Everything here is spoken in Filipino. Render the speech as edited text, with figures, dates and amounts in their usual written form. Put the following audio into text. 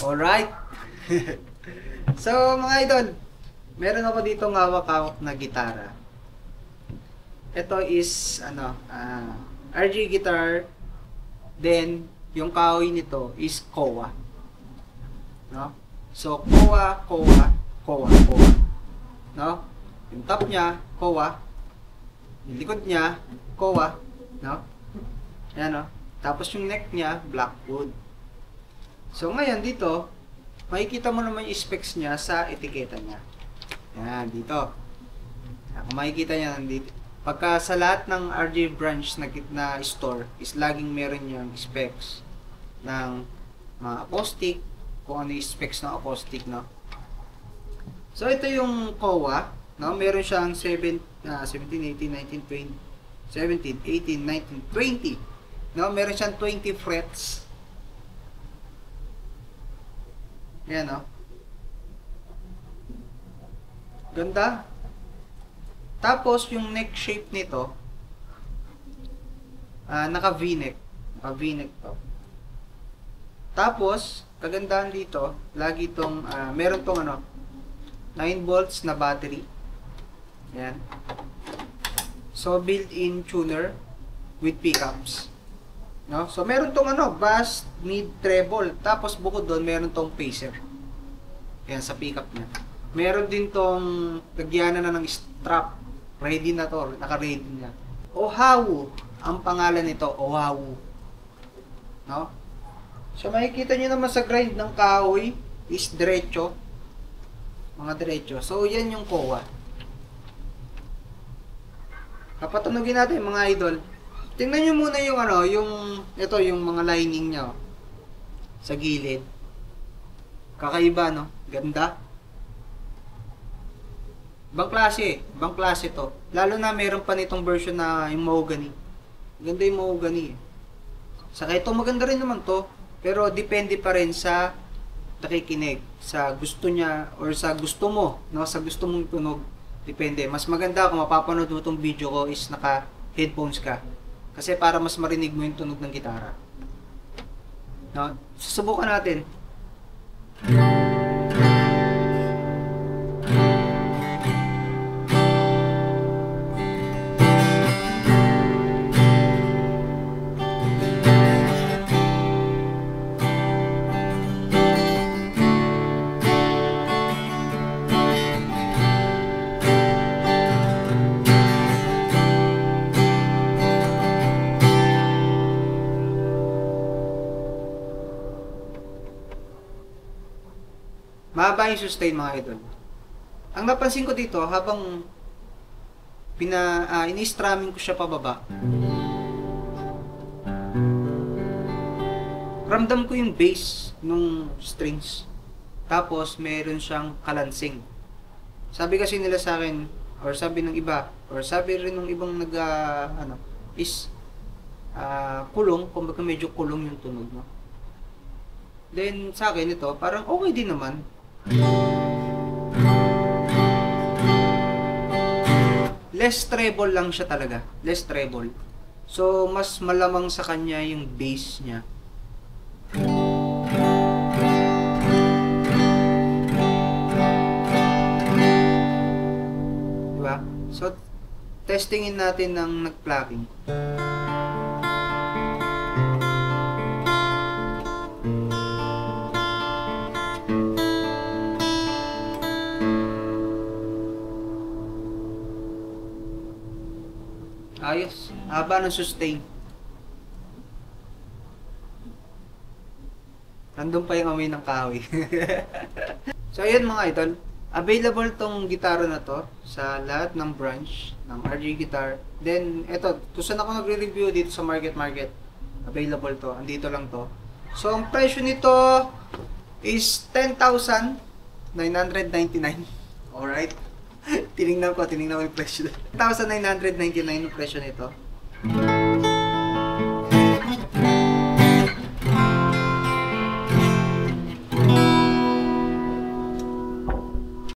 Alright. So mga idol, meron ako dito hawak-hawak na gitara. Ito is RG guitar. Then yung kahoy nito is koa. No? So koa. No? Yung top niya koa. Yung likod niya koa, no? Ayan, no? Tapos yung neck niya blackwood. So ngayon dito, makikita mo naman yung specs niya sa etiketa niya. Yan, dito. Kung makikita niya nandito. Pagka sa lahat ng RJ branch na store, is laging meron yung specs ng mga acoustic, kung ano yung specs ng acoustic, no? So ito yung koa, no? Meron siyang 17, 18, 19, 20, 17, 18, 19, 20. No? Meron siyang 20 frets. Yan, no? Ganda. Tapos, yung neck shape nito, naka V-neck. Naka V-neck to. Tapos, kagandahan dito, lagi itong, meron tong 9 volts na battery. Yan. So, built-in tuner with pickups. No? So, meron tong bass, mid, treble. Tapos, bukod doon, meron tong pacer. Yan, sa pickup niya. Meron din tong lagyanan na ng strap. Ready na to. Naka-ready na. Ohawu. Ang pangalan nito, Ohawu. No? So, makikita nyo naman sa grind ng kahoy is diretso. Mga diretso. So, yan yung koa. Kapatunogin natin mga idol. Tingnan nyo muna yung ito yung mga lining niya sa gilid. Kakaiba, no? Ganda. Ibang klase to. Lalo na meron pa nitong version na yung mahogany. Ganda yung mahogany. Saka ito maganda rin naman to, pero depende pa rin sa nakikinig, sa gusto niya or sa gusto mo, no? Sa gusto mong tunog. Depende. Mas maganda kung mapapanood mo itong video ko is naka-headphones ka. Kasi para mas marinig mo yung tunog ng gitara. No? Susubukan natin. Mahaba yung sustain mga idol. Ang napansin ko dito, habang ini-strumming ko siya pababa, ramdam ko yung bass nung strings. Tapos, meron siyang kalansing. Sabi kasi nila sa akin, or sabi ng iba, or sabi rin ng ibang kulong, kumbaga medyo kulong yung tunog, no? Then, sa akin ito, parang okay din naman. Less treble lang siya talaga. Less treble. So, mas malamang sa kanya yung bass niya. Diba? So, testingin natin ng nag-plucking. Ayos. Haba ng sustain. Nandun pa yung amoy ng kahoy. So, ayun mga idol. Available tong gitara na to sa lahat ng branch ng RJ Guitar. Then, eto. Kung saan ako nagre-review dito sa Market. Available to. Andito lang to. So, ang presyo nito is 10,999. Alright? Tinignan ko yung presyo. 10,999 yung presyo nito.